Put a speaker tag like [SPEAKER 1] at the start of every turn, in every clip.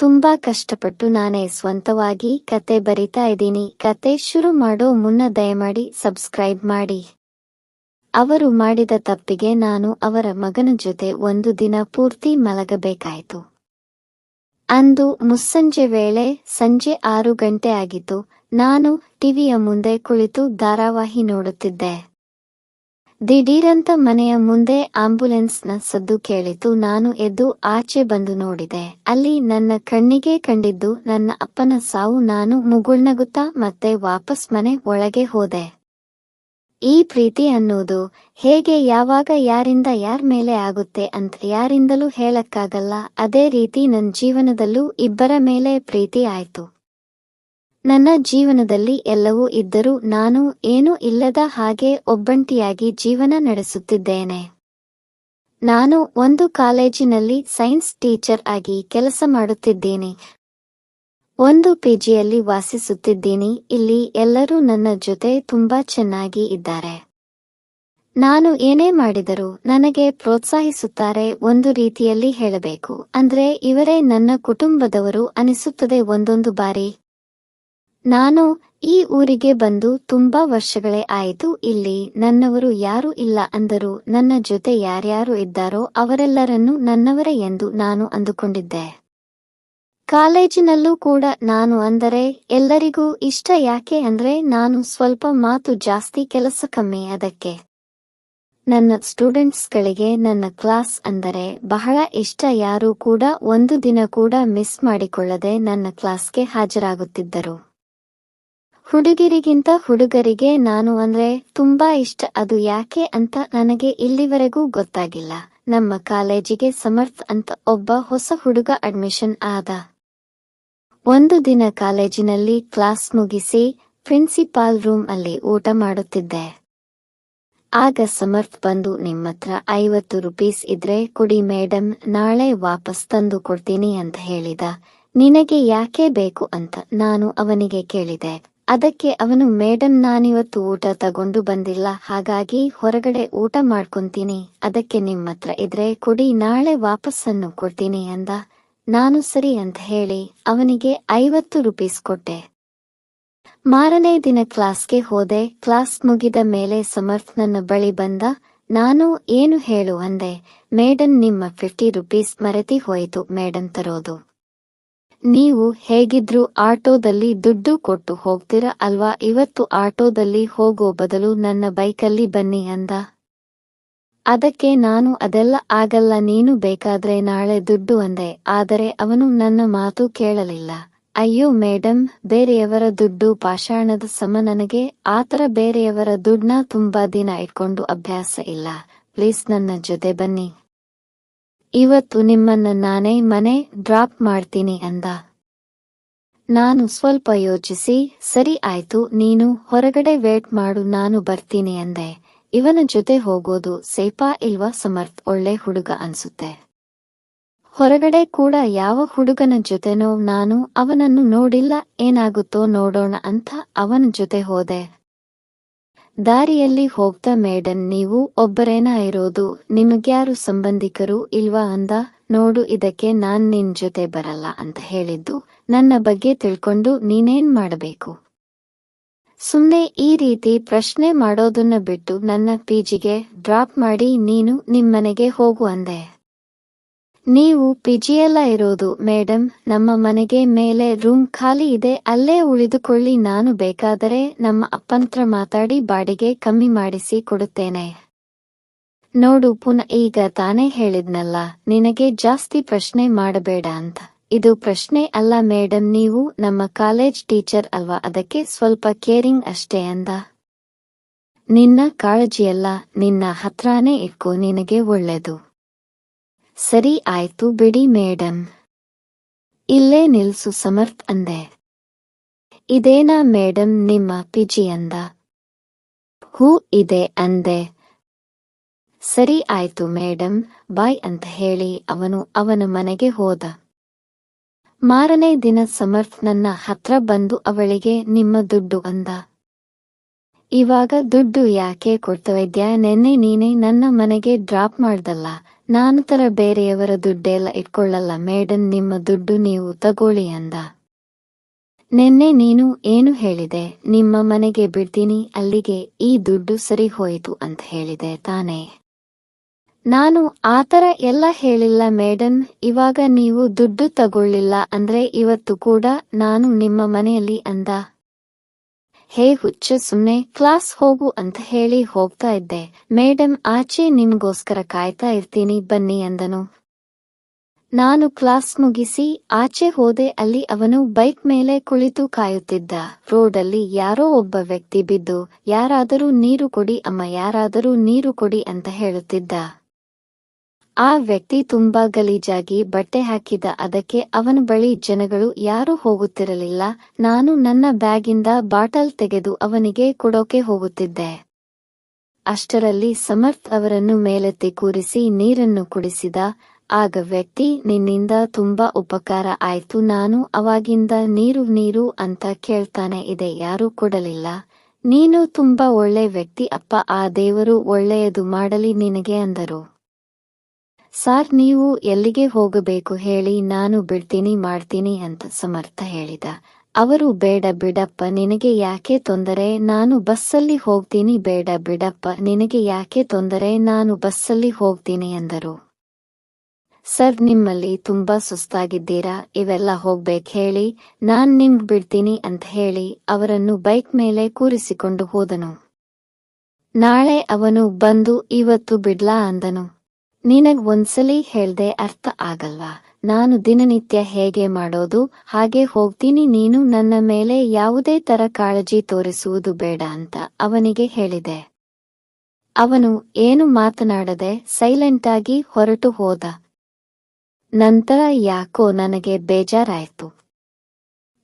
[SPEAKER 1] ತುಂಬಾ ಕಷ್ಟಪಟ್ಟು ನಾನೇ ಸ್ವಂತವಾಗಿ ಕತೆ ಬರಿತಾ ಇದ್ದೀನಿ. ಕತೆ ಶುರು ಮಾಡೋ ಮುನ್ನ ದಯಮಾಡಿ ಸಬ್ಸ್ಕ್ರೈಬ್ ಮಾಡಿ. ಅವರು ಮಾಡಿದ ತಪ್ಪಿಗೆ ನಾನು ಅವರ ಮಗನ ಜೊತೆ ಒಂದು ದಿನ ಪೂರ್ತಿ ಮಲಗಬೇಕಾಯಿತು. ಅಂದು ಮುಸ್ಸಂಜೆ ವೇಳೆ, ಸಂಜೆ 6 ಗಂಟೆ ಆಗಿತ್ತು. ನಾನು ಟಿವಿಯ ಮುಂದೆ ಕುಳಿತು ಧಾರಾವಾಹಿ ನೋಡುತ್ತಿದ್ದೆ. ದಿಢೀರಂತ ಮನೆಯ ಮುಂದೆ ಆಂಬ್ಯುಲೆನ್ಸ್ನ ಸದ್ದು ಕೇಳಿತು. ನಾನು ಎದ್ದು ಆಚೆ ಬಂದು ನೋಡಿದೆ. ಅಲ್ಲಿ ನನ್ನ ಕಣ್ಣಿಗೆ ಕಂಡಿದ್ದು ನನ್ನ ಅಪ್ಪನ ಸಾವು. ನಾನು ಮುಗುಳ್ನಗುತ್ತಾ ಮತ್ತೆ ವಾಪಸ್ ಮನೆ ಒಳಗೆ ಹೋದೆ. ಈ ಪ್ರೀತಿ ಅನ್ನೋದು ಹೇಗೆ, ಯಾವಾಗ, ಯಾರಿಂದ ಯಾರ ಮೇಲೆ ಆಗುತ್ತೆ ಅಂತ ಯಾರಿಂದಲೂ ಹೇಳಕ್ಕಾಗಲ್ಲ. ಅದೇ ರೀತಿ ನನ್ನ ಜೀವನದಲ್ಲೂ ಇಬ್ಬರ ಮೇಲೆ ಪ್ರೀತಿ ಆಯ್ತು. ನನ್ನ ಜೀವನದಲ್ಲಿ ಎಲ್ಲವೂ ಇದ್ದರೂ ನಾನು ಏನೂ ಇಲ್ಲದ ಹಾಗೆ ಒಬ್ಬಂಟಿಯಾಗಿ ಜೀವನ ನಡೆಸುತ್ತಿದ್ದೇನೆ. ನಾನು ಒಂದು ಕಾಲೇಜಿನಲ್ಲಿ ಸೈನ್ಸ್ ಟೀಚರ್ ಆಗಿ ಕೆಲಸ ಮಾಡುತ್ತಿದ್ದೀನಿ. ಒಂದು ಪಿಜಿಯಲ್ಲಿ ವಾಸಿಸುತ್ತಿದ್ದೀನಿ. ಇಲ್ಲಿ ಎಲ್ಲರೂ ನನ್ನ ಜೊತೆ ತುಂಬಾ ಚೆನ್ನಾಗಿ ಇದ್ದಾರೆ. ನಾನು ಏನೇ ಮಾಡಿದರೂ ನನಗೆ ಪ್ರೋತ್ಸಾಹಿಸುತ್ತಾರೆ. ಒಂದು ರೀತಿಯಲ್ಲಿ ಹೇಳಬೇಕು ಅಂದ್ರೆ ಇವರೇ ನನ್ನ ಕುಟುಂಬದವರು ಅನಿಸುತ್ತದೆ ಒಂದೊಂದು ಬಾರಿ. ನಾನು ಈ ಊರಿಗೆ ಬಂದು ತುಂಬಾ ವರ್ಷಗಳೇ ಆಯಿತು. ಇಲ್ಲಿ ನನ್ನವರು ಯಾರೂ ಇಲ್ಲ ಅಂದರೂ ನನ್ನ ಜೊತೆ ಯಾರ್ಯಾರು ಇದ್ದಾರೋ ಅವರೆಲ್ಲರನ್ನೂ ನನ್ನವರೇ ಎಂದು ನಾನು ಅಂದುಕೊಂಡಿದ್ದೆ. ಕಾಲೇಜಿನಲ್ಲೂ ಕೂಡ ನಾನು ಅಂದರೆ ಎಲ್ಲರಿಗೂ ಇಷ್ಟ. ಯಾಕೆ ಅಂದ್ರೆ ನಾನು ಸ್ವಲ್ಪ ಮಾತು ಜಾಸ್ತಿ, ಕೆಲಸ ಕಮ್ಮಿ. ಅದಕ್ಕೆ ನನ್ನ ಸ್ಟೂಡೆಂಟ್ಸ್ಗಳಿಗೆ ನನ್ನ ಕ್ಲಾಸ್ ಅಂದರೆ ಬಹಳ ಇಷ್ಟ. ಯಾರೂ ಕೂಡ ಒಂದು ದಿನ ಕೂಡ ಮಿಸ್ ಮಾಡಿಕೊಳ್ಳದೆ ನನ್ನ ಕ್ಲಾಸ್ಗೆ ಹಾಜರಾಗುತ್ತಿದ್ದರು. ಹುಡುಗಿರಿಗಿಂತ ಹುಡುಗರಿಗೆ ನಾನು ಅಂದ್ರೆ ತುಂಬಾ ಇಷ್ಟ. ಅದು ಯಾಕೆ ಅಂತ ನನಗೆ ಇಲ್ಲಿವರೆಗೂ ಗೊತ್ತಾಗಿಲ್ಲ. ನಮ್ಮ ಕಾಲೇಜಿಗೆ ಸಮರ್ಥ್ ಅಂತ ಒಬ್ಬ ಹೊಸ ಹುಡುಗ ಅಡ್ಮಿಷನ್ ಆದ. ಒಂದು ದಿನ ಕಾಲೇಜಿನಲ್ಲಿ ಕ್ಲಾಸ್ ಮುಗಿಸಿ ಪ್ರಿನ್ಸಿಪಾಲ್ ರೂಮ್ ಅಲ್ಲಿ ಊಟ ಮಾಡುತ್ತಿದ್ದೆ. ಆಗ ಸಮರ್ಥ್ ಬಂದು, ನಿಮ್ಮತ್ರ 50 ರೂಪೀಸ್ ಇದ್ರೆ ಕೊಡಿ ಮೇಡಮ್, ನಾಳೆ ವಾಪಸ್ ತಂದು ಕೊಡ್ತೀನಿ ಅಂತ ಹೇಳಿದ. ನಿನಗೆ ಯಾಕೆ ಬೇಕು ಅಂತ ನಾನು ಅವನಿಗೆ ಕೇಳಿದೆ. ಅದಕ್ಕೆ ಅವನು, ಮೇಡಮ್ ನಾನಿವತ್ತು ಊಟ ತಗೊಂಡು ಬಂದಿಲ್ಲ, ಹಾಗಾಗಿ ಹೊರಗಡೆ ಊಟ ಮಾಡ್ಕೊಂತೀನಿ. ಅದಕ್ಕೆ ನಿಮ್ಮತ್ರ ಇದ್ರೆ ಕೊಡಿ, ನಾಳೆ ವಾಪಸ್ಸನ್ನು ಕೊಡ್ತೀನಿ ಅಂದ. ನಾನು ಸರಿ ಅಂತ ಹೇಳಿ ಅವನಿಗೆ 50 ರೂಪೀಸ್ ಕೊಟ್ಟೆ. ಮಾರನೇ ದಿನ ಕ್ಲಾಸ್ಗೆ ಹೋದೆ. ಕ್ಲಾಸ್ ಮುಗಿದ ಮೇಲೆ ಸಮರ್ಥ್ ನನ್ನ ಬಳಿ ಬಂದ. ನಾನು ಏನು ಹೇಳು ಅಂದೆ. ಮೇಡಮ್ ನಿಮ್ಮ 50 ರೂಪೀಸ್ ಮರೆತಿ ಹೋಯಿತು ಮೇಡಮ್ ತರೋದು. ನೀವು ಹೇಗಿದ್ರು ಆಟೋದಲ್ಲಿ ದುಡ್ಡು ಕೊಟ್ಟು ಹೋಗ್ತೀರ ಅಲ್ವಾ, ಇವತ್ತು ಆಟೋದಲ್ಲಿ ಹೋಗೋ ಬದಲು ನನ್ನ ಬೈಕಲ್ಲಿ ಬನ್ನಿ ಅಂದ. ಅದಕ್ಕೆ ನಾನು, ಅದೆಲ್ಲ ಆಗಲ್ಲ, ನೀನು ಬೇಕಾದ್ರೆ ನಾಳೆ ದುಡ್ಡು ಅಂದೆ. ಆದರೆ ಅವನು ನನ್ನ ಮಾತು ಕೇಳಲಿಲ್ಲ. ಅಯ್ಯೋ ಮೇಡಮ್, ಬೇರೆಯವರ ದುಡ್ಡು ಪಾಷಾಣದ ಸಮ. ನನಗೆ ಆತರ ಬೇರೆಯವರ ದುಡ್ಡನ್ನ ತುಂಬಾ ದಿನ ಇಟ್ಕೊಂಡು ಅಭ್ಯಾಸ ಇಲ್ಲ. ಪ್ಲೀಸ್ ನನ್ನ ಜೊತೆ ಬನ್ನಿ, ಇವತ್ತು ನಿಮ್ಮನ್ನ ನಾನೇ ಮನೆ ಡ್ರಾಪ್ ಮಾಡ್ತೀನಿ ಅಂದ. ನಾನು ಸ್ವಲ್ಪ ಯೋಚಿಸಿ, ಸರಿ ಆಯ್ತು, ನೀನು ಹೊರಗಡೆ ವೇಟ್ ಮಾಡು, ನಾನು ಬರ್ತೀನಿ ಅಂದೆ. ಇವನ ಜೊತೆ ಹೋಗೋದು ಸೇಫಾ ಇಲ್ವಾ? ಸಮರ್ಥ್ ಒಳ್ಳೆ ಹುಡುಗ ಅನ್ಸುತ್ತೆ. ಹೊರಗಡೆ ಕೂಡ ಯಾವ ಹುಡುಗನ ಜೊತೆನೋ ನಾನು ಅವನನ್ನು ನೋಡಿಲ್ಲ, ಏನಾಗುತ್ತೋ ನೋಡೋಣ ಅಂತ ಅವನ ಜೊತೆ ಹೋದೆ. ದಾರಿಯಲ್ಲಿ ಹೋಗ್ತಾ, ಮೇಡಮ್ ನೀವು ಒಬ್ಬರೇನಾ ಇರೋದು, ನಿಮಗ್ಯಾರು ಸಂಬಂಧಿಕರು ಇಲ್ವಾ ಅಂದ. ನೋಡು, ಇದಕ್ಕೆ ನಾನ್ ನಿನ್ ಜೊತೆ ಬರಲ್ಲ ಅಂತ ಹೇಳಿದ್ದು. ನನ್ನ ಬಗ್ಗೆ ತಿಳ್ಕೊಂಡು ನೀನೇನ್ ಮಾಡಬೇಕು? ಸುಮ್ನೆ ಈ ರೀತಿ ಪ್ರಶ್ನೆ ಮಾಡೋದನ್ನ ಬಿಟ್ಟು ನನ್ನ ಪಿಜಿಗೆ ಡ್ರಾಪ್ ಮಾಡಿ ನೀನು ನಿಮ್ಮನೆಗೆ ಹೋಗು ಅಂದೆ. ನೀವು ಪಿಜಿಯಲ್ಲ ಇರೋದು ಮೇಡಮ್, ನಮ್ಮ ಮನೆಗೆ ಮೇಲೆ ರೂಮ್ ಖಾಲಿ ಇದೆ, ಅಲ್ಲೇ ಉಳಿದುಕೊಳ್ಳಿ. ನಾನು ಬೇಕಾದರೆ ನಮ್ಮ ಅಪ್ಪಂತ್ರ ಮಾತಾಡಿ ಬಾಡಿಗೆ ಕಮ್ಮಿ ಮಾಡಿಸಿ ಕೊಡುತ್ತೇನೆ. ನೋಡು, ಪುನಃ ಈಗ ತಾನೇ ಹೇಳಿದ್ನಲ್ಲ, ನಿನಗೆ ಜಾಸ್ತಿ ಪ್ರಶ್ನೆ ಮಾಡಬೇಡ ಅಂತ. ಇದು ಪ್ರಶ್ನೆ ಅಲ್ಲ ಮೇಡಮ್, ನೀವು ನಮ್ಮ ಕಾಲೇಜ್ ಟೀಚರ್ ಅಲ್ವಾ, ಅದಕ್ಕೆ ಸ್ವಲ್ಪ ಕೇರಿಂಗ್ ಅಷ್ಟೇ ಅಂದ. ನಿನ್ನ ಕಾಳಜಿಯಲ್ಲ ನಿನ್ನ ಹತ್ರಾನೇ ಇಟ್ಕೋ, ನಿನಗೆ ಒಳ್ಳೆದು. ಸರಿ ಆಯ್ತು ಬಿಡಿ ಮೇಡಮ್, ಇಲ್ಲೇ ನಿಲ್ಸು ಸಮರ್ಥ್ ಅಂದೆ. ಇದೇನಾ ಮೇಡಮ್ ನಿಮ್ಮ ಪಿಜಿ ಅಂದ. ಹೂ ಇದೆ ಅಂದೆ. ಸರಿ ಆಯ್ತು ಮೇಡಮ್, ಬಾಯ್ ಅಂತ ಹೇಳಿ ಅವನು ಅವನ ಮನೆಗೆ ಹೋದ. ಮಾರನೇ ದಿನ ಸಮರ್ಥ್ ನನ್ನ ಹತ್ರ ಬಂದು ಅವಳಿಗೆ ನಿಮ್ಮ ದುಡ್ಡು ಅಂದ. ಇವಾಗ ದುಡ್ಡು ಯಾಕೆ ಕೊಡ್ತಾ ಇದ್ಯಾ? ನೆನ್ನೆ ನೀನೇ ನನ್ನ ಮನೆಗೆ ಡ್ರಾಪ್ ಮಾಡ್ದಲ್ಲ, ನಾನು ತರ ಬೇರೆಯವರ ದುಡ್ಡೆಲ್ಲ ಇಟ್ಕೊಳ್ಳಲ್ಲ ಮೇಡಮ್, ನಿಮ್ಮ ದುಡ್ಡು ನೀವು ತಗೊಳ್ಳಿ ಅಂದ. ನೆನ್ನೆ ನೀನು ಏನು ಹೇಳಿದೆ, ನಿಮ್ಮ ಮನೆಗೆ ಬಿಡ್ತೀನಿ, ಅಲ್ಲಿಗೆ ಈ ದುಡ್ಡು ಸರಿ ಹೋಯಿತು ಅಂತ ಹೇಳಿದೆ ತಾನೇ? ನಾನು ಆತರ ಎಲ್ಲ ಹೇಳಿಲ್ಲ ಮೇಡಮ್. ಇವಾಗ ನೀವು ದುಡ್ಡು ತಗೊಳ್ಳಿಲ್ಲ ಅಂದ್ರೆ ಇವತ್ತು ಕೂಡ ನಾನು ನಿಮ್ಮ ಮನೆಯಲ್ಲಿ ಅಂದ. ಹೇ ಹುಚ್ಚ, ಸುಮ್ನೆ ಕ್ಲಾಸ್ ಹೋಗು ಅಂತ ಹೇಳಿ ಹೋಗ್ತಾ ಇದ್ದೆ ಮೇಡಮ್, ಆಚೆ ನಿಮ್ಗೋಸ್ಕರ ಕಾಯ್ತಾ ಇರ್ತೀನಿ ಬನ್ನಿ ಅಂದನು. ನಾನು ಕ್ಲಾಸ್ ಮುಗಿಸಿ ಆಚೆ ಹೋದೆ. ಅಲ್ಲಿ ಅವನು ಬೈಕ್ ಮೇಲೆ ಕುಳಿತು ಕಾಯುತ್ತಿದ್ದ. ರೋಡಲ್ಲಿ ಯಾರೋ ಒಬ್ಬ ವ್ಯಕ್ತಿ ಬಿದ್ದು ಯಾರಾದರೂ ನೀರು ಕೊಡಿ ಅಮ್ಮ, ಯಾರಾದರೂ ನೀರು ಕೊಡಿ ಅಂತ ಹೇಳುತ್ತಿದ್ದ. ಆ ವ್ಯಕ್ತಿ ತುಂಬಾ ಗಲೀಜಾಗಿ ಬಟ್ಟೆ ಹಾಕಿದ. ಅದಕ್ಕೆ ಅವನ ಬಳಿ ಜನಗಳು ಯಾರೂ ಹೋಗುತ್ತಿರಲಿಲ್ಲ. ನಾನು ನನ್ನ ಬ್ಯಾಗಿಂದ ಬಾಟಲ್ ತೆಗೆದು ಅವನಿಗೆ ಕೊಡೋಕೆ ಹೋಗುತ್ತಿದ್ದೆ. ಅಷ್ಟರಲ್ಲಿ ಸಮರ್ಥ್ ಅವರನ್ನು ಮೇಲೆತ್ತಿ ಕೂರಿಸಿ ನೀರನ್ನು ಕುಡಿಸಿದ. ಆಗ ವ್ಯಕ್ತಿ, ನಿನ್ನಿಂದ ತುಂಬಾ ಉಪಕಾರ ಆಯ್ತು. ನಾನು ಅವಾಗಿಂದ ನೀರು ನೀರು ಅಂತ ಕೇಳ್ತಾನೆ ಇದೆ, ಯಾರೂ ಕೊಡಲಿಲ್ಲ. ನೀನು ತುಂಬಾ ಒಳ್ಳೆ ವ್ಯಕ್ತಿ ಅಪ್ಪ, ಆ ದೇವರು ಒಳ್ಳೆಯದು ಮಾಡಲಿ ನಿನಗೆ ಅಂದರು. ಸಾರ್, ನೀವು ಎಲ್ಲಿಗೆ ಹೋಗಬೇಕು ಹೇಳಿ, ನಾನು ಬಿಡ್ತೀನಿ ಮಾಡ್ತೀನಿ ಅಂತ ಸಮರ್ಥ ಹೇಳಿದ. ಅವರು, ಬೇಡ ಬಿಡಪ್ಪ, ನಿನಗೆ ಯಾಕೆ ತೊಂದರೆ, ನಾನು ಬಸ್ಸಲ್ಲಿ ಹೋಗ್ತೀನಿ. ಬೇಡ ಬಿಡಪ್ಪ, ನಿನಗೆ ಯಾಕೆ ತೊಂದರೆ, ನಾನು ಬಸ್ಸಲ್ಲಿ ಹೋಗ್ತೀನಿ ಎಂದರು. ಸರ್, ನಿಮ್ಮಲ್ಲಿ ತುಂಬಾ ಸುಸ್ತಾಗಿದ್ದೀರಾ, ಇವೆಲ್ಲ ಹೋಗ್ಬೇಕು ಹೇಳಿ, ನಾನ್ ನಿಮ್ಗ್ ಬಿಡ್ತೀನಿ ಅಂತ ಹೇಳಿ ಅವರನ್ನು ಬೈಕ್ ಮೇಲೆ ಕೂರಿಸಿಕೊಂಡು ಹೋದನು. ನಾಳೆ ಅವನು ಬಂದು ಇವತ್ತು ಬಿಡ್ಲಾ ಅಂದನು. ನಿನಗ್ ಒಂದ್ಸಲಿ ಹೇಳ್ದೆ ಅರ್ಥ ಆಗಲ್ವಾ? ನಾನು ದಿನನಿತ್ಯ ಹೇಗೆ ಮಾಡೋದು ಹಾಗೆ ಹೋಗ್ತೀನಿ, ನೀನು ನನ್ನ ಮೇಲೆ ಯಾವುದೇ ತರ ಕಾಳಜಿ ತೋರಿಸುವುದು ಬೇಡ ಅಂತ ಅವನಿಗೆ ಹೇಳಿದೆ. ಅವನು ಏನು ಮಾತನಾಡದೆ ಸೈಲೆಂಟಾಗಿ ಹೊರಟು ಹೋದ. ನಂತರ ಯಾಕೋ ನನಗೆ ಬೇಜಾರಾಯ್ತು.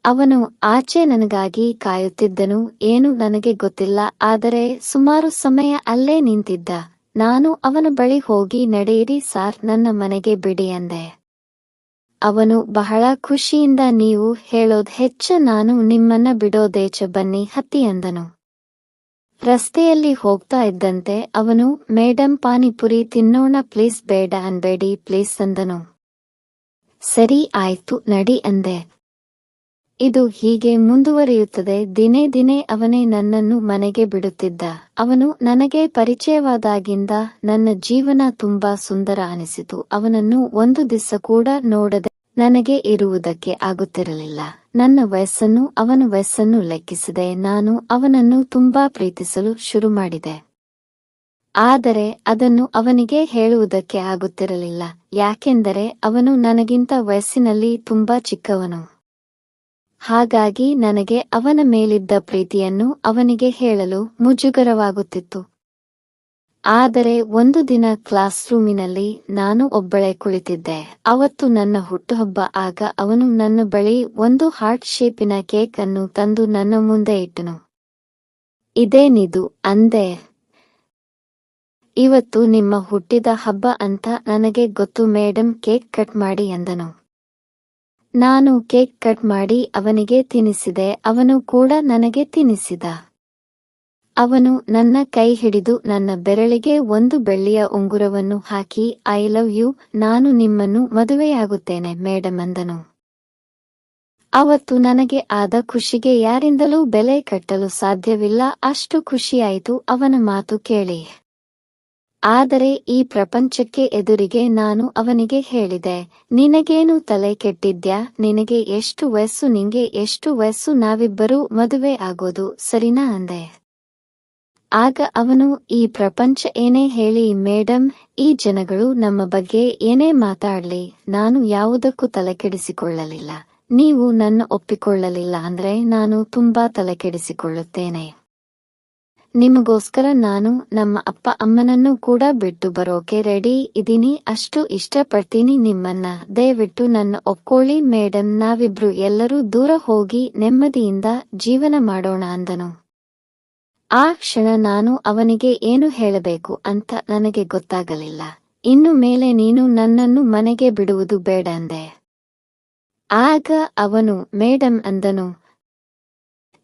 [SPEAKER 1] ಅವನು ಆಚೆ ನನಗಾಗಿ ಕಾಯುತ್ತಿದ್ದನು. ಏನು ನನಗೆ ಗೊತ್ತಿಲ್ಲ, ಆದರೆ ಸುಮಾರು ಸಮಯ ಅಲ್ಲೇ ನಿಂತಿದ್ದ. ನಾನು ಅವನ ಬಳಿ ಹೋಗಿ, ನಡೆಯಿರಿ ಸಾರ್, ನನ್ನ ಮನೆಗೆ ಬಿಡಿ ಅಂದೆ. ಅವನು ಬಹಳ ಖುಷಿಯಿಂದ, ನೀವು ಹೇಳೋದ್ ಹೆಚ್ಚ, ನಾನು ನಿಮ್ಮನ್ನ ಬಿಡೋದೇಚ, ಬನ್ನಿ ಹತ್ತಿ ಅಂದನು. ರಸ್ತೆಯಲ್ಲಿ ಹೋಗ್ತಾ ಇದ್ದಂತೆ ಅವನು, ಮೇಡಮ್ ಪಾನಿಪುರಿ ತಿನ್ನೋಣ ಪ್ಲೀಸ್, ಬೇಡ ಅನ್ಬೇಡಿ ಪ್ಲೀಸ್ ಅಂದನು. ಸರಿ ಆಯ್ತು ನಡಿ ಅಂದೆ. ಇದು ಹೀಗೆ ಮುಂದುವರಿಯುತ್ತದೆ. ದಿನೇ ದಿನೇ ಅವನೇ ನನ್ನನ್ನು ಮನೆಗೆ ಬಿಡುತ್ತಿದ್ದ. ಅವನು ನನಗೆ ಪರಿಚಯವಾದಾಗಿಂದ ನನ್ನ ಜೀವನ ತುಂಬಾ ಸುಂದರ ಅನಿಸಿತು. ಅವನನ್ನು ಒಂದು ದಿವಸ ಕೂಡ ನೋಡದೆ ನನಗೆ ಇರುವುದಕ್ಕೆ ಆಗುತ್ತಿರಲಿಲ್ಲ. ನನ್ನ ವಯಸ್ಸನ್ನು ಅವನ ವಯಸ್ಸನ್ನು ಲೆಕ್ಕಿಸದೆ ನಾನು ಅವನನ್ನು ತುಂಬಾ ಪ್ರೀತಿಸಲು ಶುರು ಮಾಡಿದೆ. ಆದರೆ ಅದನ್ನು ಅವನಿಗೆ ಹೇಳುವುದಕ್ಕೆ ಆಗುತ್ತಿರಲಿಲ್ಲ. ಯಾಕೆಂದರೆ ಅವನು ನನಗಿಂತ ವಯಸ್ಸಿನಲ್ಲಿ ತುಂಬಾ ಚಿಕ್ಕವನು. ಹಾಗಾಗಿ ನನಗೆ ಅವನ ಮೇಲಿದ್ದ ಪ್ರೀತಿಯನ್ನು ಅವನಿಗೆ ಹೇಳಲು ಮುಜುಗರವಾಗುತ್ತಿತ್ತು. ಆದರೆ ಒಂದು ದಿನ ಕ್ಲಾಸ್ ರೂಮಿನಲ್ಲಿ ನಾನು ಒಬ್ಬಳೇ ಕುಳಿತಿದ್ದೆ. ಅವತ್ತು ನನ್ನ ಹುಟ್ಟುಹಬ್ಬ. ಆಗ ಅವನು ನನ್ನ ಬಳಿ ಒಂದು ಹಾರ್ಟ್ ಶೇಪಿನ ಕೇಕ್ ಅನ್ನು ತಂದು ನನ್ನ ಮುಂದೆ ಇಟ್ಟನು. ಇದೇನಿದು ಅಂದೆ. ಇವತ್ತು ನಿಮ್ಮ ಹುಟ್ಟಿದ ಹಬ್ಬ ಅಂತ ನನಗೆ ಗೊತ್ತು ಮೇಡಮ್, ಕೇಕ್ ಕಟ್ ಮಾಡಿ ಎಂದನು. ನಾನು ಕೇಕ್ ಕಟ್ ಮಾಡಿ ಅವನಿಗೆ ತಿನ್ನಿಸಿದೆ. ಅವನು ಕೂಡ ನನಗೆ ತಿನ್ನಿಸಿದ. ಅವನು ನನ್ನ ಕೈ ಹಿಡಿದು ನನ್ನ ಬೆರಳಿಗೆ ಒಂದು ಬೆಳ್ಳಿಯ ಉಂಗುರವನ್ನು ಹಾಕಿ, ಐ ಲವ್ ಯು, ನಾನು ನಿಮ್ಮನ್ನು ಮದುವೆಯಾಗುತ್ತೇನೆ ಮೇಡಮ್ ಅಂದನು. ಅವತ್ತು ನನಗೆ ಆದ ಖುಷಿಗೆ ಯಾರಿಂದಲೂ ಬೆಲೆ ಕಟ್ಟಲು ಸಾಧ್ಯವಿಲ್ಲ. ಅಷ್ಟು ಖುಷಿಯಾಯಿತು ಅವನ ಮಾತು ಕೇಳಿ. ಆದರೆ ಈ ಪ್ರಪಂಚಕ್ಕೆ ಎದುರಿಗೆ ನಾನು ಅವನಿಗೆ ಹೇಳಿದೆ, ನಿನಗೇನು ತಲೆ ಕೆಟ್ಟಿದ್ಯಾ, ನಿನಗೆ ಎಷ್ಟು ವಯಸ್ಸು, ನಿಂಗೆ ಎಷ್ಟು ವಯಸ್ಸು, ನಾವಿಬ್ಬರೂ ಮದುವೆ ಆಗೋದು ಸರಿನಾ ಅಂದೆ. ಆಗ ಅವನು, ಈ ಪ್ರಪಂಚ ಏನೇ ಹೇಳಿ ಮೇಡಮ್, ಈ ಜನಗಳು ನಮ್ಮ ಬಗ್ಗೆ ಏನೇ ಮಾತಾಡ್ಲಿ, ನಾನು ಯಾವುದಕ್ಕೂ ತಲೆಕೆಡಿಸಿಕೊಳ್ಳಲಿಲ್ಲ. ನೀವು ನನ್ನ ಒಪ್ಪಿಕೊಳ್ಳಲಿಲ್ಲ ಅಂದ್ರೆ ನಾನು ತುಂಬಾ ತಲೆಕೆಡಿಸಿಕೊಳ್ಳುತ್ತೇನೆ. ನಿಮಗೋಸ್ಕರ ನಾನು ನಮ್ಮ ಅಪ್ಪ ಅಮ್ಮನನ್ನು ಕೂಡ ಬಿಟ್ಟು ಬರೋಕೆ ರೆಡಿ ಇದೀನಿ. ಅಷ್ಟು ಇಷ್ಟಪಡ್ತೀನಿ ನಿಮ್ಮನ್ನ. ದಯವಿಟ್ಟು ನನ್ನ ಒಪ್ಕೊಳ್ಳಿ ಮೇಡಮ್, ನಾವಿಬ್ರು ಎಲ್ಲರೂ ದೂರ ಹೋಗಿ ನೆಮ್ಮದಿಯಿಂದ ಜೀವನ ಮಾಡೋಣ ಅಂದನು. ಆ ಕ್ಷಣ ನಾನು ಅವನಿಗೆ ಏನು ಹೇಳಬೇಕು ಅಂತ ನನಗೆ ಗೊತ್ತಾಗಲಿಲ್ಲ. ಇನ್ನು ಮೇಲೆ ನೀನು ನನ್ನನ್ನು ಮನೆಗೆ ಬಿಡುವುದು ಬೇಡ ಅಂದೆ. ಆಗ ಅವನು, ಮೇಡಮ್ ಅಂದನು,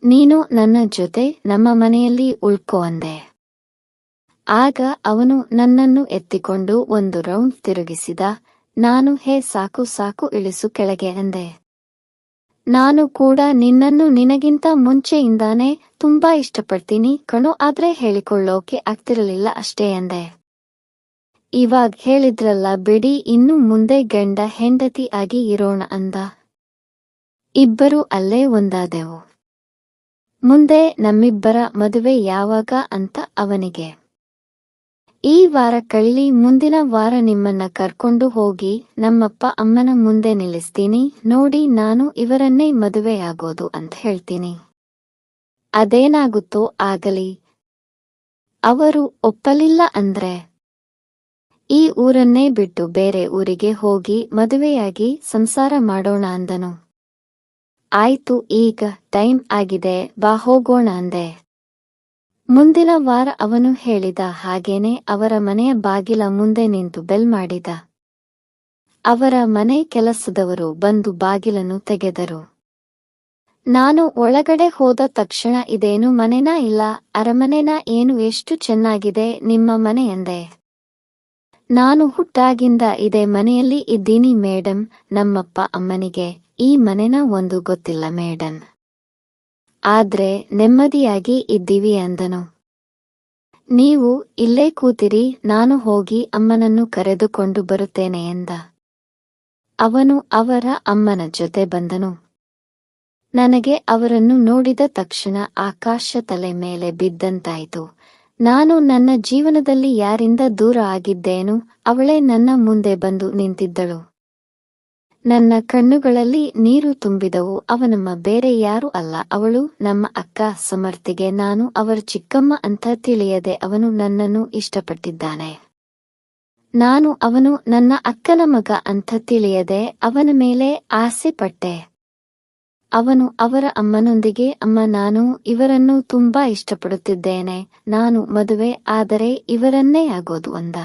[SPEAKER 1] ನೀನು ನನ್ನ ಜೊತೆ ನಮ್ಮ ಮನೆಯಲ್ಲಿ ಉಳ್ಕೊ ಅಂದೆ. ಆಗ ಅವನು ನನ್ನನ್ನು ಎತ್ತಿಕೊಂಡು ಒಂದು ರೌಂಡ್ ತಿರುಗಿಸಿದ. ನಾನು ಹೇ ಸಾಕು ಸಾಕು ಇಳಿಸು ಕೆಳಗೆ ಅಂದೆ. ನಾನು ಕೂಡ ನಿನ್ನನ್ನು ನಿನಗಿಂತ ಮುಂಚೆಯಿಂದಾನೇ ತುಂಬಾ ಇಷ್ಟಪಡ್ತೀನಿ ಕಣೋ, ಆದ್ರೆ ಹೇಳಿಕೊಳ್ಳೋಕೆ ಆಗ್ತಿರಲಿಲ್ಲ ಅಷ್ಟೇ ಅಂದೆ. ಇವಾಗ್ ಹೇಳಿದ್ರಲ್ಲ ಬಿಡಿ, ಇನ್ನು ಮುಂದೆ ಗಂಡ ಹೆಂಡತಿ ಆಗಿ ಇರೋಣ ಅಂದ. ಇಬ್ಬರು ಅಲ್ಲೇ ಒಂದಾದೆವು. ಮುಂದೆ ನಮ್ಮಿಬ್ಬರ ಮದುವೆ ಯಾವಾಗ ಅಂತ ಅವನಿಗೆ. ಈ ವಾರ ಕಳೀಲಿ, ಮುಂದಿನ ವಾರ ನಿಮ್ಮನ್ನ ಕರ್ಕೊಂಡು ಹೋಗಿ ನಮ್ಮಪ್ಪ ಅಮ್ಮನ ಮುಂದೆ ನಿಲ್ಲಿಸ್ತೀನಿ ನೋಡಿ, ನಾನು ಇವರನ್ನೇ ಮದುವೆಯಾಗೋದು ಅಂತ ಹೇಳ್ತೀನಿ. ಅದೇನಾಗುತ್ತೋ ಆಗಲಿ. ಅವರು ಒಪ್ಪಲಿಲ್ಲ ಅಂದ್ರೆ ಈ ಊರನ್ನೇ ಬಿಟ್ಟು ಬೇರೆ ಊರಿಗೆ ಹೋಗಿ ಮದುವೆಯಾಗಿ ಸಂಸಾರ ಮಾಡೋಣ ಅಂದನು. ಆಯ್ತು, ಈಗ ಟೈಮ್ ಆಗಿದೆ, ಬಾ ಹೋಗೋಣ ಅಂದೆ. ಮುಂದಿನ ವಾರ ಅವನು ಹೇಳಿದ ಹಾಗೇನೆ ಅವರ ಮನೆಯ ಬಾಗಿಲ ಮುಂದೆ ನಿಂತು ಬೆಲ್ ಮಾಡಿದ. ಅವರ ಮನೆ ಕೆಲಸದವರು ಬಂದು ಬಾಗಿಲನ್ನು ತೆಗೆದರು. ನಾನು ಒಳಗಡೆ ಹೋದ ತಕ್ಷಣ ಇದೇನು ಮನೆನಾ ಇಲ್ಲ ಅರಮನೆನಾ, ಏನು ಎಷ್ಟು ಚೆನ್ನಾಗಿದೆ ನಿಮ್ಮ ಮನೆ ಎಂದೆ. ನಾನು ಹುಟ್ಟಾಗಿಂದ ಇದೇ ಮನೆಯಲ್ಲಿ ಇದ್ದೀನಿ ಮೇಡಮ್, ನಮ್ಮಪ್ಪ ಅಮ್ಮನಿಗೆ ಈ ಮನೆನ ಒಂದು ಗೊತ್ತಿಲ್ಲ ಮೇಡಮ್, ಆದ್ರೆ ನೆಮ್ಮದಿಯಾಗಿ ಇದ್ದೀವಿ ಅಂದನು. ನೀವು ಇಲ್ಲೇ ಕೂತಿರಿ, ನಾನು ಹೋಗಿ ಅಮ್ಮನನ್ನು ಕರೆದುಕೊಂಡು ಬರುತ್ತೇನೆ ಎಂದ. ಅವನು ಅವರ ಅಮ್ಮನ ಜೊತೆ ಬಂದನು. ನನಗೆ ಅವರನ್ನು ನೋಡಿದ ತಕ್ಷಣ ಆಕಾಶ ತಲೆ ಮೇಲೆ ಬಿದ್ದಂತಾಯಿತು. ನಾನು ನನ್ನ ಜೀವನದಲ್ಲಿ ಯಾರಿಂದ ದೂರ ಆಗಿದ್ದೇನು, ಅವಳೇ ನನ್ನ ಮುಂದೆ ಬಂದು ನಿಂತಿದ್ದಳು. ನನ್ನ ಕಣ್ಣುಗಳಲ್ಲಿ ನೀರು ತುಂಬಿದವು. ಅವನಮ್ಮ ಬೇರೆ ಯಾರೂ ಅಲ್ಲ, ಅವಳು ನಮ್ಮ ಅಕ್ಕ ಸಮರ್ಥಿಗೆ. ನಾನು ಅವರ ಚಿಕ್ಕಮ್ಮ ಅಂತ ತಿಳಿಯದೆ ಅವನು ನನ್ನನ್ನು ಇಷ್ಟಪಟ್ಟಿದ್ದಾನೆ. ನಾನು ಅವನು ನನ್ನ ಅಕ್ಕನ ಮಗ ಅಂತ ತಿಳಿಯದೆ ಅವನ ಮೇಲೆ ಆಸೆ ಪಟ್ಟೆ. ಅವನು ಅವರ ಅಮ್ಮನೊಂದಿಗೆ, ಅಮ್ಮ ನಾನು ಇವರನ್ನು ತುಂಬಾ ಇಷ್ಟಪಡುತ್ತಿದ್ದೇನೆ, ನಾನು ಮದುವೆ ಆದರೆ ಇವರನ್ನೇ ಆಗೋದು ಅಂದ.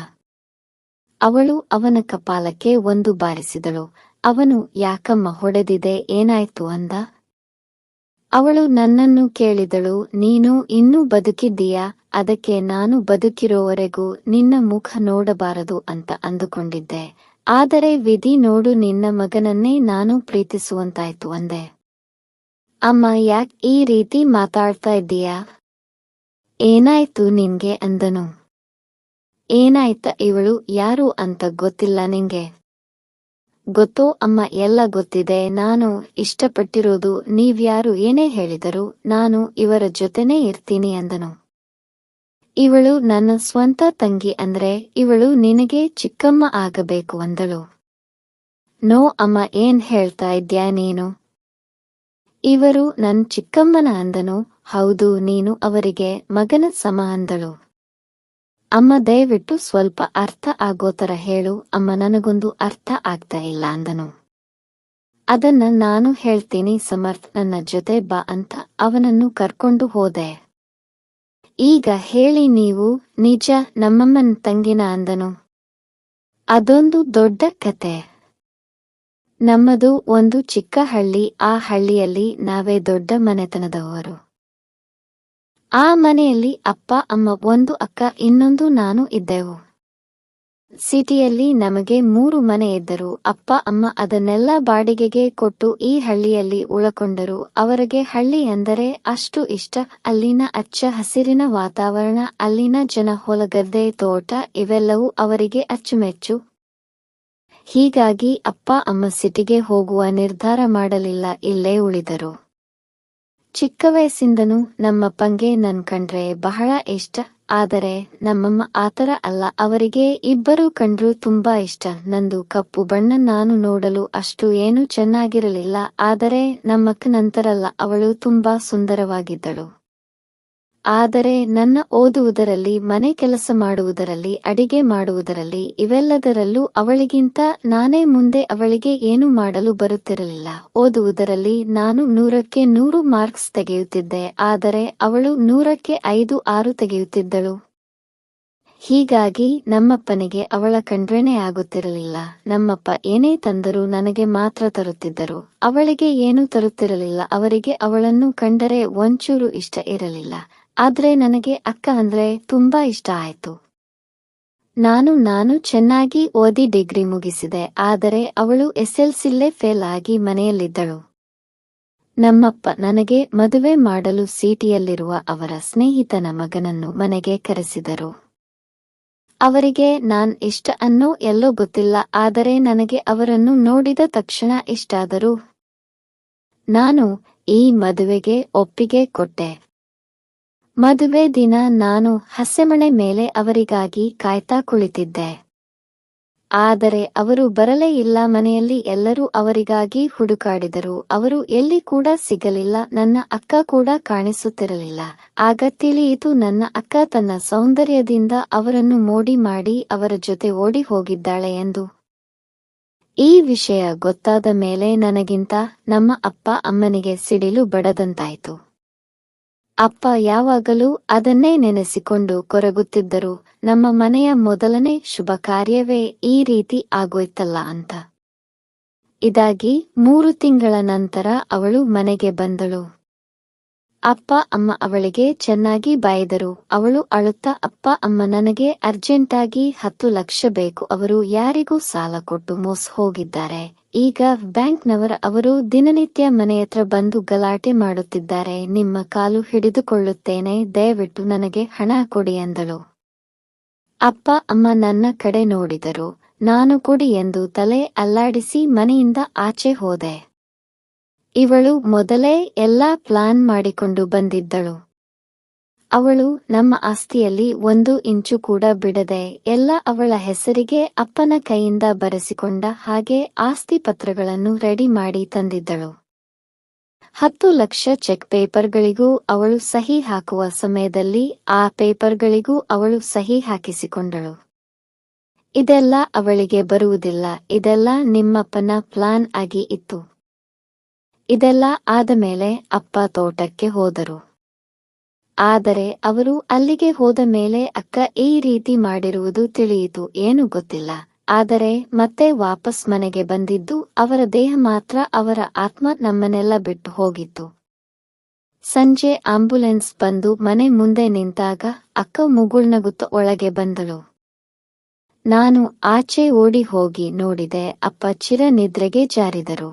[SPEAKER 1] ಅವಳು ಅವನ ಕಪಾಲಕ್ಕೆ ಒಂದು ಬಾರಿಸಿದಳು. ಅವನು ಯಾಕಮ್ಮ ಹೊಡೆದಿದೆ, ಏನಾಯ್ತು ಅಂದ. ಅವಳು ನನ್ನನ್ನು ಕೇಳಿದಳು, ನೀನು ಇನ್ನೂ ಬದುಕಿದ್ದೀಯಾ, ಅದಕ್ಕೆ ನಾನು ಬದುಕಿರೋವರೆಗೂ ನಿನ್ನ ಮುಖ ನೋಡಬಾರದು ಅಂತ ಅಂದುಕೊಂಡಿದ್ದೆ, ಆದರೆ ವಿಧಿ ನೋಡು ನಿನ್ನ ಮಗನನ್ನೇ ನಾನು ಪ್ರೀತಿಸುವಂತಾಯ್ತು ಅಂದೆ. ಅಮ್ಮ ಯಾಕ್ ಈ ರೀತಿ ಮಾತಾಡ್ತಾ ಇದ್ದೀಯಾ, ಏನಾಯ್ತು ನಿನ್ಗೆ ಅಂದನು. ಏನಾಯ್ತ, ಇವಳು ಯಾರು ಅಂತ ಗೊತ್ತಿಲ್ಲ ನಿಂಗೆ. ಗೊತ್ತೋ ಅಮ್ಮ, ಎಲ್ಲ ಗೊತ್ತಿದೆ, ನಾನು ಇಷ್ಟಪಟ್ಟಿರೋದು ನೀವ್ಯಾರು ಏನೇ ಹೇಳಿದರೂ ನಾನು ಇವರ ಜೊತೆನೇ ಇರ್ತೀನಿ ಅಂದನು. ಇವಳು ನನ್ನ ಸ್ವಂತ ತಂಗಿ ಅಂದ್ರೆ ಇವಳು ನಿನಗೆ ಚಿಕ್ಕಮ್ಮ ಆಗಬೇಕು ಅಂದಳು. ನೋ ಅಮ್ಮ, ಏನ್ ಹೇಳ್ತಾ ಇದ್ಯಾ ನೀನು, ಇವರು ನನ್ ಚಿಕ್ಕಮ್ಮನ ಅಂದನು. ಹೌದು, ನೀನು ಅವರಿಗೆ ಮಗನ ಸಮ ಅಂದಳು. ಅಮ್ಮ ದಯವಿಟ್ಟು ಸ್ವಲ್ಪ ಅರ್ಥ ಆಗೋತರ ಹೇಳು ಅಮ್ಮ, ನನಗೊಂದು ಅರ್ಥ ಆಗ್ತಾ ಇಲ್ಲ ಅಂದನು. ಅದನ್ನ ನಾನು ಹೇಳ್ತೀನಿ ಸಮರ್ಥ್, ನನ್ನ ಜೊತೆ ಬಾ ಅಂತ ಅವನನ್ನು ಕರ್ಕೊಂಡು ಹೋದೆ. ಈಗ ಹೇಳಿ ನೀವು ನಿಜ ನಮ್ಮಮ್ಮನ ತಂಗಿನ ಅಂದನು. ಅದೊಂದು ದೊಡ್ಡ ಕತೆ. ನಮ್ಮದು ಒಂದು ಚಿಕ್ಕ ಹಳ್ಳಿ, ಆ ಹಳ್ಳಿಯಲ್ಲಿ ನಾವೇ ದೊಡ್ಡ ಮನೆತನದವರು. ಆ ಮನೆಯಲ್ಲಿ ಅಪ್ಪ ಅಮ್ಮ, ಒಂದು ಅಕ್ಕ, ಇನ್ನೊಂದು ನಾನು ಇದ್ದೆವು. ಸಿಟಿಯಲ್ಲಿ ನಮಗೆ 3 ಮನೆ ಇದ್ದರು. ಅಪ್ಪ ಅಮ್ಮ ಅದನ್ನೆಲ್ಲ ಬಾಡಿಗೆಗೆ ಕೊಟ್ಟು ಈ ಹಳ್ಳಿಯಲ್ಲಿ ಉಳಕೊಂಡರು. ಅವರಿಗೆ ಹಳ್ಳಿ ಅಂದರೆ ಅಷ್ಟು ಇಷ್ಟ. ಅಲ್ಲಿನ ಅಚ್ಚ ಹಸಿರಿನ ವಾತಾವರಣ, ಅಲ್ಲಿನ ಜನ, ಹೊಲಗದ್ದೆ, ತೋಟ ಇವೆಲ್ಲವೂ ಅವರಿಗೆ ಅಚ್ಚುಮೆಚ್ಚು. ಹೀಗಾಗಿ ಅಪ್ಪ ಅಮ್ಮ ಸಿಟಿಗೆ ಹೋಗುವ ನಿರ್ಧಾರ ಮಾಡಲಿಲ್ಲ, ಇಲ್ಲೇ ಉಳಿದರು. ಚಿಕ್ಕ ವಯಸ್ಸಿಂದನೂ ನಮ್ಮಪ್ಪಂಗೆ ನನ್ ಕಂಡ್ರೆ ಬಹಳ ಇಷ್ಟ. ಆದರೆ ನಮ್ಮಮ್ಮ ಆತರ ಅಲ್ಲ, ಅವರಿಗೆ ಇಬ್ಬರು ಕಂಡ್ರು ತುಂಬಾ ಇಷ್ಟ. ನಂದು ಕಪ್ಪು ಬಣ್ಣ, ನಾನು ನೋಡಲು ಅಷ್ಟು ಏನೂ ಚೆನ್ನಾಗಿರಲಿಲ್ಲ, ಆದರೆ ನಮ್ಮಕ್ಕನಂತರಲ್ಲ, ಅವಳು ತುಂಬಾ ಸುಂದರವಾಗಿದ್ದಳು. ಆದರೆ ನನ್ನ ಓದುವುದರಲ್ಲಿ, ಮನೆ ಕೆಲಸ ಮಾಡುವುದರಲ್ಲಿ, ಅಡಿಗೆ ಮಾಡುವುದರಲ್ಲಿ ಇವೆಲ್ಲದರಲ್ಲೂ ಅವಳಿಗಿಂತ ನಾನೇ ಮುಂದೆ. ಅವಳಿಗೆ ಏನು ಮಾಡಲು ಬರುತ್ತಿರಲಿಲ್ಲ. ಓದುವುದರಲ್ಲಿ ನಾನು 100ಕ್ಕೆ 100 ಮಾರ್ಕ್ಸ್ ತೆಗೆಯುತ್ತಿದ್ದೆ, ಆದರೆ ಅವಳು 100ಕ್ಕೆ 5, 6 ತೆಗೆಯುತ್ತಿದ್ದಳು. ಹೀಗಾಗಿ ನಮ್ಮಪ್ಪನಿಗೆ ಅವಳ ಕಂಡ್ರೇನೇ ಆಗುತ್ತಿರಲಿಲ್ಲ. ನಮ್ಮಪ್ಪ ಏನೇ ತಂದರೂ ನನಗೆ ಮಾತ್ರ ತರುತ್ತಿದ್ದರು, ಅವಳಿಗೆ ಏನೂ ತರುತ್ತಿರಲಿಲ್ಲ. ಅವರಿಗೆ ಅವಳನ್ನು ಕಂಡರೆ ಒಂಚೂರು ಇಷ್ಟ ಇರಲಿಲ್ಲ. ಆದ್ರೆ ನನಗೆ ಅಕ್ಕ ಅಂದ್ರೆ ತುಂಬಾ ಇಷ್ಟ ಆಯ್ತು. ನಾನು ಚೆನ್ನಾಗಿ ಓದಿ ಡಿಗ್ರಿ ಮುಗಿಸಿದೆ, ಆದರೆ ಅವಳು ಎಸ್ಎಲ್ಸಿಲೇ ಫೇಲ್ ಆಗಿ ಮನೆಯಲ್ಲಿದ್ದಳು. ನಮ್ಮಪ್ಪ ನನಗೆ ಮದುವೆ ಮಾಡಲು ಸಿಟಿಯಲ್ಲಿರುವ ಅವರ ಸ್ನೇಹಿತನ ಮಗನನ್ನು ಮನೆಗೆ ಕರೆಸಿದರು. ಅವರಿಗೆ ನಾನ್ ಇಷ್ಟ ಅನ್ನೋ ಎಲ್ಲೋ ಗೊತ್ತಿಲ್ಲ, ಆದರೆ ನನಗೆ ಅವರನ್ನು ನೋಡಿದ ತಕ್ಷಣ ಇಷ್ಟಾದರು. ನಾನು ಈ ಮದುವೆಗೆ ಒಪ್ಪಿಗೆ ಕೊಟ್ಟೆ. ಮದುವೆ ದಿನ ನಾನು ಹಸೆಮಣೆ ಮೇಲೆ ಅವರಿಗಾಗಿ ಕಾಯ್ತಾ ಕುಳಿತಿದ್ದೆ. ಆದರೆ ಅವರು ಬರಲೇ ಇಲ್ಲ. ಮನೆಯಲ್ಲಿ ಎಲ್ಲರೂ ಅವರಿಗಾಗಿ ಹುಡುಕಾಡಿದರು. ಅವರು ಎಲ್ಲಿ ಕೂಡ ಸಿಗಲಿಲ್ಲ. ನನ್ನ ಅಕ್ಕ ಕೂಡ ಕಾಣಿಸುತ್ತಿರಲಿಲ್ಲ. ಆಗ ತಿಳಿಯಿತು, ನನ್ನ ಅಕ್ಕ ತನ್ನ ಸೌಂದರ್ಯದಿಂದ ಅವರನ್ನು ಮೋಡಿ ಮಾಡಿ ಅವರ ಜೊತೆ ಓಡಿ ಹೋಗಿದ್ದಾಳೆ ಎಂದು. ಈ ವಿಷಯ ಗೊತ್ತಾದ ಮೇಲೆ ನನಗಿಂತ ನಮ್ಮ ಅಪ್ಪ ಅಮ್ಮನಿಗೆ ಸಿಡಿಲು ಬಡದಂತಾಯಿತು. ಅಪ್ಪ ಯಾವಾಗಲೂ ಅದನ್ನೇ ನೆನೆಸಿಕೊಂಡು ಕೊರಗುತ್ತಿದ್ದರು. ನಮ್ಮ ಮನೆಯ ಮೊದಲನೇ ಶುಭ ಕಾರ್ಯವೇ ಈ ರೀತಿ ಆಗೋಯ್ತಲ್ಲ ಅಂತ. ಇದಾಗಿ 3 ತಿಂಗಳ ನಂತರ ಅವಳು ಮನೆಗೆ ಬಂದಳು. ಅಪ್ಪ ಅಮ್ಮ ಅವಳಿಗೆ ಚೆನ್ನಾಗಿ ಬೈದರು. ಅವಳು ಅಳುತ್ತಾ, ಅಪ್ಪ ಅಮ್ಮ, ನನಗೆ ಅರ್ಜೆಂಟಾಗಿ 10 ಲಕ್ಷ ಬೇಕು. ಅವರು ಯಾರಿಗೂ ಸಾಲ ಕೊಟ್ಟು ಮೋಸ ಹೋಗಿದ್ದಾರೆ. ಈಗ ಬ್ಯಾಂಕ್ನವರ ಅವರು ದಿನನಿತ್ಯ ಮನೆಯತ್ರ ಬಂದು ಗಲಾಟೆ ಮಾಡುತ್ತಿದ್ದಾರೆ. ನಿಮ್ಮ ಕಾಲು ಹಿಡಿದುಕೊಳ್ಳುತ್ತೇನೆ, ದಯವಿಟ್ಟು ನನಗೆ ಹಣ ಕೊಡಿ ಎಂದಳು. ಅಪ್ಪ ಅಮ್ಮ ನನ್ನ ಕಡೆ ನೋಡಿದರು. ನಾನು ಕೊಡಿ ಎಂದು ತಲೆ ಅಲ್ಲಾಡಿಸಿ ಮನೆಯಿಂದ ಆಚೆ ಹೋದೆ. ಇವಳು ಮೊದಲೇ ಎಲ್ಲಾ ಪ್ಲಾನ್ ಮಾಡಿಕೊಂಡು ಬಂದಿದ್ದಳು. ಅವಳು ನಮ್ಮ ಆಸ್ತಿಯಲ್ಲಿ 1 ಇಂಚು ಕೂಡ ಬಿಡದೆ ಎಲ್ಲ ಅವಳ ಹೆಸರಿಗೆ ಅಪ್ಪನ ಕೈಯಿಂದ ಬರೆಸಿಕೊಂಡ ಹಾಗೆ ಆಸ್ತಿ ಪತ್ರಗಳನ್ನು ರೆಡಿ ಮಾಡಿ ತಂದಿದ್ದಳು. 10 ಲಕ್ಷ ಚೆಕ್ ಪೇಪರ್ಗಳಿಗೂ ಅವಳು ಸಹಿ ಹಾಕುವ ಸಮಯದಲ್ಲಿ ಆ ಪೇಪರ್ಗಳಿಗೂ ಅವಳು ಸಹಿ ಹಾಕಿಸಿಕೊಂಡಳು. ಇದೆಲ್ಲ ಅವಳಿಗೆ ಬರುವುದಿಲ್ಲ, ಇದೆಲ್ಲ ನಿಮ್ಮಪ್ಪನ ಪ್ಲಾನ್ ಆಗಿ ಇತ್ತು. ಇದೆಲ್ಲ ಆದ ಮೇಲೆ ಅಪ್ಪ ತೋಟಕ್ಕೆ ಹೋದರು. ಆದರೆ ಅವರು ಅಲ್ಲಿಗೆ ಹೋದ ಮೇಲೆ ಅಕ್ಕ ಈ ರೀತಿ ಮಾಡಿರುವುದು ತಿಳಿಯಿತು. ಏನೂ ಗೊತ್ತಿಲ್ಲ. ಆದರೆ ಮತ್ತೆ ವಾಪಸ್ ಮನೆಗೆ ಬಂದಿದ್ದು ಅವರ ದೇಹ ಮಾತ್ರ, ಅವರ ಆತ್ಮ ನಮ್ಮನ್ನೆಲ್ಲ ಬಿಟ್ಟು ಹೋಗಿತ್ತು. ಸಂಜೆ ಆಂಬ್ಯುಲೆನ್ಸ್ ಬಂದು ಮನೆ ಮುಂದೆ ನಿಂತಾಗ ಅಕ್ಕ ಮುಗುಳ್ನಗುತ್ತ ಒಳಗೆ ಬಂದಳು. ನಾನು ಆಚೆ ಓಡಿ ಹೋಗಿ ನೋಡಿದೆ, ಅಪ್ಪ ಚಿರ ನಿದ್ರೆಗೆ ಜಾರಿದರು.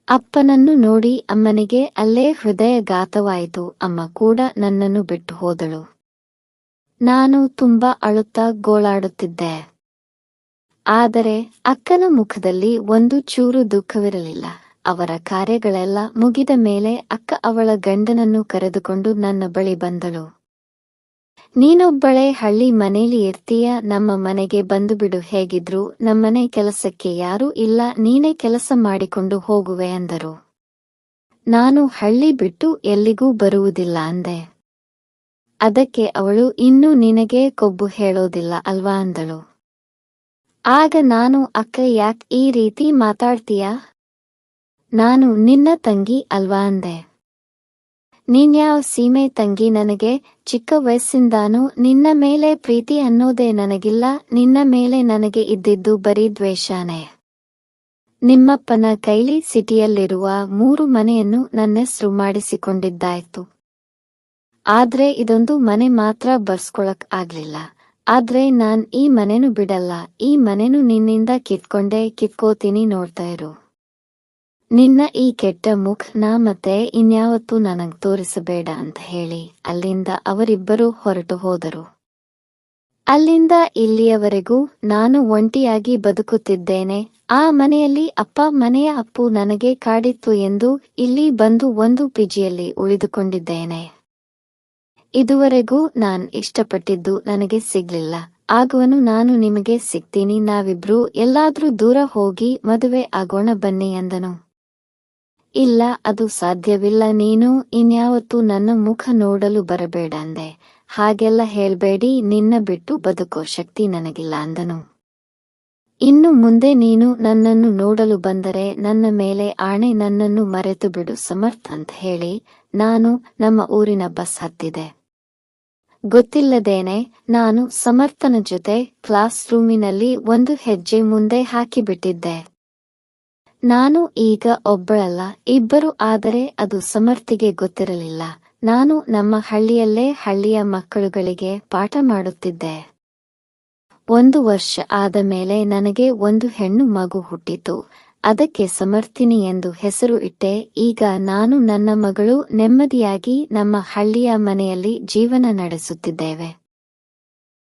[SPEAKER 1] ಅಪ್ಪನನ್ನು ನೋಡಿ ಅಮ್ಮನಿಗೆ ಅಲ್ಲೇ ಹೃದಯಘಾತವಾಯಿತು. ಅಮ್ಮ ಕೂಡ ನನ್ನನ್ನು ಬಿಟ್ಟು ಹೋದಳು. ನಾನು ತುಂಬಾ ಅಳುತ್ತಾ ಗೋಳಾಡುತ್ತಿದ್ದೆ. ಆದರೆ ಅಕ್ಕನ ಮುಖದಲ್ಲಿ ಒಂದು ಚೂರು ದುಃಖವಿರಲಿಲ್ಲ. ಅವರ ಕಾರ್ಯಗಳೆಲ್ಲ ಮುಗಿದ ಮೇಲೆ ಅಕ್ಕ ಅವಳ ಗಂಡನನ್ನು ಕರೆದುಕೊಂಡು ನನ್ನ ಬಳಿ ಬಂದಳು. ನೀನೊಬ್ಬಳೇ ಹಳ್ಳಿ ಮನೇಲಿ ಇರ್ತೀಯ, ನಮ್ಮ ಮನೆಗೆ ಬಂದುಬಿಡು. ಹೇಗಿದ್ರು ನಮ್ಮನೆ ಕೆಲಸಕ್ಕೆ ಯಾರೂ ಇಲ್ಲ, ನೀನೇ ಕೆಲಸ ಮಾಡಿಕೊಂಡು ಹೋಗುವೆ ಅಂದರು. ನಾನು ಹಳ್ಳಿ ಬಿಟ್ಟು ಎಲ್ಲಿಗೂ ಬರುವುದಿಲ್ಲ ಅಂದೆ. ಅದಕ್ಕೆ ಅವಳು, ಇನ್ನೂ ನಿನಗೆ ಕೊಬ್ಬು ಹೇಳೋದಿಲ್ಲ ಅಲ್ವಾ ಅಂದಳು. ಆಗ ನಾನು, ಅಕ್ಕ ಯಾಕ್ ಈ ರೀತಿ ಮಾತಾಡ್ತೀಯಾ? ನಾನು ನಿನ್ನ ತಂಗಿ ಅಲ್ವಾ ಅಂದೆ. ನೀನ್ಯಾವ ಸೀಮೆ ತಂಗಿ? ನನಗೆ ಚಿಕ್ಕ ವಯಸ್ಸಿಂದಾನೂ ನಿನ್ನ ಮೇಲೆ ಪ್ರೀತಿ ಅನ್ನೋದೇ ನನಗಿಲ್ಲ. ನಿನ್ನ ಮೇಲೆ ನನಗೆ ಇದ್ದಿದ್ದು ಬರೀ ದ್ವೇಷಾನೇ. ನಿಮ್ಮಪ್ಪನ ಕೈಲಿ ಸಿಟಿಯಲ್ಲಿರುವ 3 ಮನೆಯನ್ನು ನನ್ನೆಸ್ರು ಮಾಡಿಸಿಕೊಂಡಿದ್ದಾಯ್ತು. ಆದ್ರೆ ಇದೊಂದು ಮನೆ ಮಾತ್ರ ಬರ್ಸ್ಕೊಳಕ್ ಆಗ್ಲಿಲ್ಲ. ಆದ್ರೆ ನಾನ್ ಈ ಮನೆನು ಬಿಡಲ್ಲ. ಈ ಮನೆನು ನಿನ್ನಿಂದ ಕಿತ್ಕೋತೀನಿ, ನೋಡ್ತಾ ಇರು. ನಿನ್ನ ಈ ಕೆಟ್ಟ ಮುಖನ ಮತ್ತೆ ಇನ್ಯಾವತ್ತೂ ನನಗ್ ತೋರಿಸಬೇಡ ಅಂತ ಹೇಳಿ ಅಲ್ಲಿಂದ ಅವರಿಬ್ಬರು ಹೊರಟು ಹೋದರು. ಅಲ್ಲಿಂದ ಇಲ್ಲಿಯವರೆಗೂ ನಾನು ಒಂಟಿಯಾಗಿ ಬದುಕುತ್ತಿದ್ದೇನೆ. ಆ ಮನೆಯಲ್ಲಿ ಅಪ್ಪ, ಮನೆಯ ಅಪ್ಪು ನನಗೆ ಕಾಡಿತ್ತು ಎಂದು ಇಲ್ಲಿ ಬಂದು ಒಂದು ಪಿಜಿಯಲ್ಲಿ ಉಳಿದುಕೊಂಡಿದ್ದೇನೆ. ಇದುವರೆಗೂ ನಾನ್ ಇಷ್ಟಪಟ್ಟಿದ್ದು ನನಗೆ ಸಿಗ್ಲಿಲ್ಲ. ಆಗುವನು ನಾನು ನಿಮಗೆ ಸಿಗ್ತೀನಿ, ನಾವಿಬ್ರೂ ಎಲ್ಲಾದ್ರೂ ದೂರ ಹೋಗಿ ಮದುವೆ ಆಗೋಣ ಬನ್ನಿ ಎಂದನು. ಇಲ್ಲ, ಅದು ಸಾಧ್ಯವಿಲ್ಲ. ನೀನು ಇನ್ಯಾವತ್ತೂ ನನ್ನ ಮುಖ ನೋಡಲು ಬರಬೇಡ ಅಂದೆ. ಹಾಗೆಲ್ಲ ಹೇಳ್ಬೇಡಿ, ನಿನ್ನ ಬಿಟ್ಟು ಬದುಕೋ ಶಕ್ತಿ ನನಗಿಲ್ಲ ಅಂದನು. ಇನ್ನು ಮುಂದೆ ನೀನು ನನ್ನನ್ನು ನೋಡಲು ಬಂದರೆ ನನ್ನ ಮೇಲೆ ಆಣೆ, ನನ್ನನ್ನು ಮರೆತು ಬಿಡು ಸಮರ್ಥ್ ಅಂತ ಹೇಳಿ ನಾನು ನಮ್ಮ ಊರಿನ ಬಸ್ ಹತ್ತಿದೆ. ಗೊತ್ತಿಲ್ಲದೇನೆ ನಾನು ಸಮರ್ಥನ ಜೊತೆ ಕ್ಲಾಸ್ ರೂಮಿನಲ್ಲಿ 1 ಹೆಜ್ಜೆ ಮುಂದೆ ಹಾಕಿಬಿಟ್ಟಿದ್ದೆ. ನಾನು ಈಗ ಒಬ್ಬಳಲ್ಲ, ಇಬ್ಬರು. ಆದರೆ ಅದು ಸಮರ್ಥಿಗೆ ಗೊತ್ತಿರಲಿಲ್ಲ. ನಾನು ನಮ್ಮ ಹಳ್ಳಿಯಲ್ಲೇ ಹಳ್ಳಿಯ ಮಕ್ಕಳುಗಳಿಗೆ ಪಾಠ ಮಾಡುತ್ತಿದ್ದೆ. 1 ವರ್ಷ ಆದ ಮೇಲೆ ನನಗೆ ಒಂದು ಹೆಣ್ಣು ಮಗು ಹುಟ್ಟಿತು. ಅದಕ್ಕೆ ಸಮರ್ಥಿನಿ ಎಂದು ಹೆಸರು ಇಟ್ಟೆ. ಈಗ ನಾನು ನನ್ನ ಮಗಳು ನೆಮ್ಮದಿಯಾಗಿ ನಮ್ಮ ಹಳ್ಳಿಯ ಮನೆಯಲ್ಲಿ ಜೀವನ ನಡೆಸುತ್ತಿದ್ದೇವೆ.